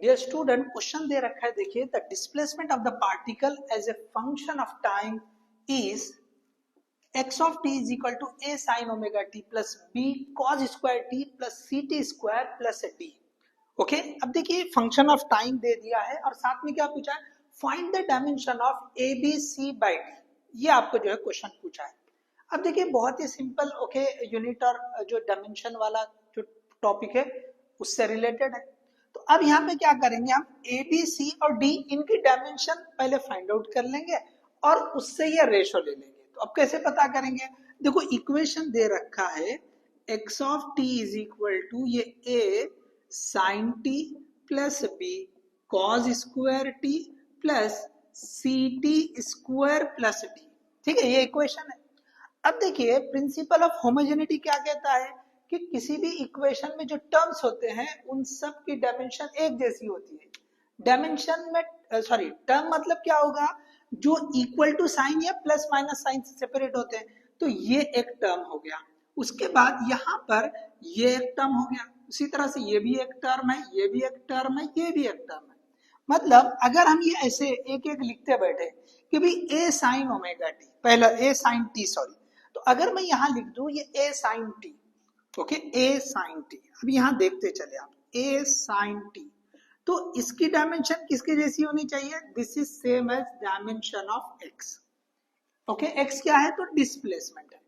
Dear student, question दे रखा है, देखिए the displacement of the particle as a function of time is x of t is equal to a sin omega t plus b cos square t plus ct square plus d. Okay, अब देखिए function of time दे दिया है और साथ में क्या पूछा है, find the dimension of A B C by D, ये आपको जो है क्वेश्चन पूछा है। अब देखिए बहुत ही सिंपल, ओके, यूनिट और जो डायमेंशन वाला जो टॉपिक है उससे रिलेटेड है। तो अब यहाँ पे क्या करेंगे, हम ए बी सी और डी इनकी डायमेंशन पहले फाइंड आउट कर लेंगे और उससे ये रेशो ले लेंगे। तो अब कैसे पता करेंगे, देखो इक्वेशन दे रखा है x of t is equal to ये a sin t plus b cos square t plus ct square plus d, ठीक है, ये इक्वेशन है। अब देखिए प्रिंसिपल ऑफ होमोजेनिटी क्या कहता है कि किसी भी इक्वेशन में जो टर्म्स होते हैं उन सब की डायमेंशन एक जैसी होती है। डायमेंशन में टर्म मतलब क्या होगा, जो इक्वल टू साइन या प्लस माइनस साइन से सेपरेट होते हैं। तो ये एक टर्म हो गया, उसके बाद यहाँ पर ये एक टर्म हो गया, उसी तरह से ये भी एक टर्म है, ये भी एक टर्म है, ये भी एक टर्म है। मतलब अगर हम ये ऐसे एक एक लिखते बैठे कि भाई ए साइन ओमेगा टी, पहला ए साइन टी सॉरी, तो अगर मैं यहाँ लिख दूं ये ए साइन टी, ओके, ए साइन टी, अब यहाँ देखते चले आप ए साइन टी, तो इसकी डायमेंशन किसके जैसी होनी चाहिए, this is same as dimension of X. Okay, X क्या है तो डिस्प्लेसमेंट है,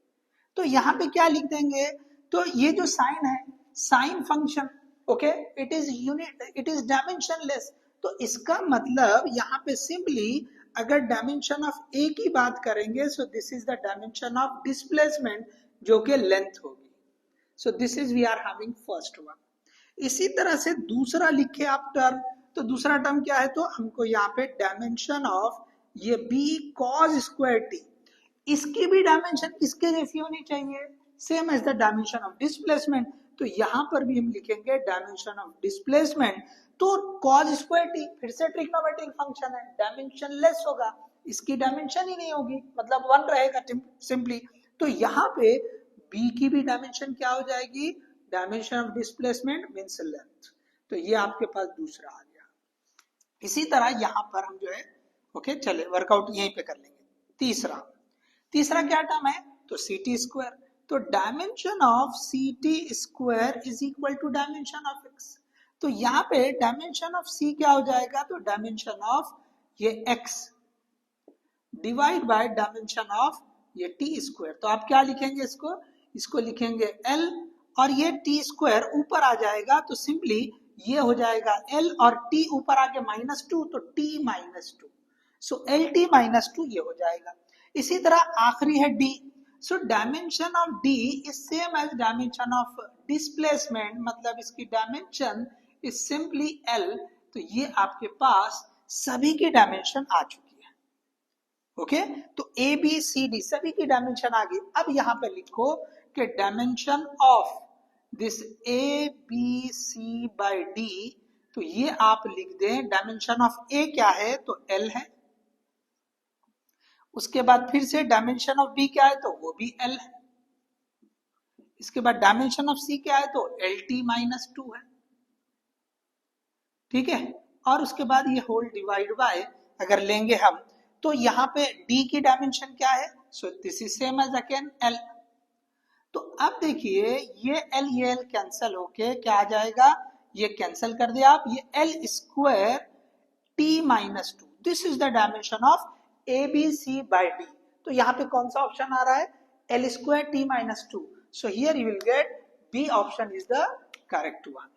तो यहाँ पे क्या लिख देंगे, तो ये जो साइन है sine function, okay, it is unit, it is dimensionless. तो इसका मतलब यहाँ पे सिंपली अगर डायमेंशन ऑफ ए की बात करेंगे, so this is the dimension of displacement जो कि लेंथ होगी। So this is we are having first one. इसी तरह से दूसरा लिखे आप टर्म, तो दूसरा टर्म क्या है, तो हमको यहाँ पे डायमेंशन ऑफ ये b cos स्क्वायर टी, इसकी भी डायमेंशन किसके जैसी होनी चाहिए, same as the dimension of displacement. तो यहाँ पर भी हम लिखेंगे डायमेंशन ऑफ डिस्प्लेसमेंट, तो cos स्क्वायर टी फिर से ट्रिग्नोमेट्रिक फंक्शन है, डायमेंशन लेस होगा, इसकी डायमेंशन ही नहीं होगी, मतलब 1 रहेगा सिंपली। तो यहाँ पे b की भी डायमेंशन क्या हो जाएगी, dimension of displacement means length. तो ये आपके पास दूसरा आ गया। इसी तरह यहाँ पर हम जो है, ओके, चले वर्कआउट यहीं पे कर लेंगे। तीसरा क्या टर्म है, तो सी टी स्क्वायर, तो dimension of C T square is equal to dimension of X. तो यहाँ पे डायमेंशन ऑफ सी क्या हो जाएगा, तो डायमेंशन ऑफ ये x divide by dimension of ये टी स्क्वायर। तो आप क्या लिखेंगे, इसको लिखेंगे एल, और ये टी स्क्वायर ऊपर आ जाएगा, तो सिंपली ये हो जाएगा एल और टी ऊपर आके -2, तो टी -2, सो एल टी -2 ये हो जाएगा। इसी तरह आखिरी है D, so dimension of D is same as dimension of displacement, मतलब इसकी डायमेंशन इज सिंपली एल। तो ये आपके पास सभी की डायमेंशन आ चुकी है। ओके, तो ए बी सी डी सभी की डायमेंशन आ गई। अब यहाँ पे लिखो कि dimension of this A B C by D, तो ये आप लिख दें, डायमेंशन ऑफ ए क्या है, तो एल है, उसके बाद फिर से डायमेंशन ऑफ बी क्या है, तो वो भी एल है, इसके बाद डायमेंशन ऑफ सी क्या है, तो एल टी -2 है, ठीक है, और उसके बाद ये होल डिवाइड बाय अगर लेंगे हम, तो यहाँ पे डी की डायमेंशन क्या है, so this is same as again L. तो अब देखिए ये एल कैंसिल होके क्या आ जाएगा, ये कैंसिल कर दिया आप, ये L square T -2, this is the dimension of A B C by D. तो यहाँ पे कौन सा ऑप्शन आ रहा है, L square T -2, so here you will get B option is the correct one.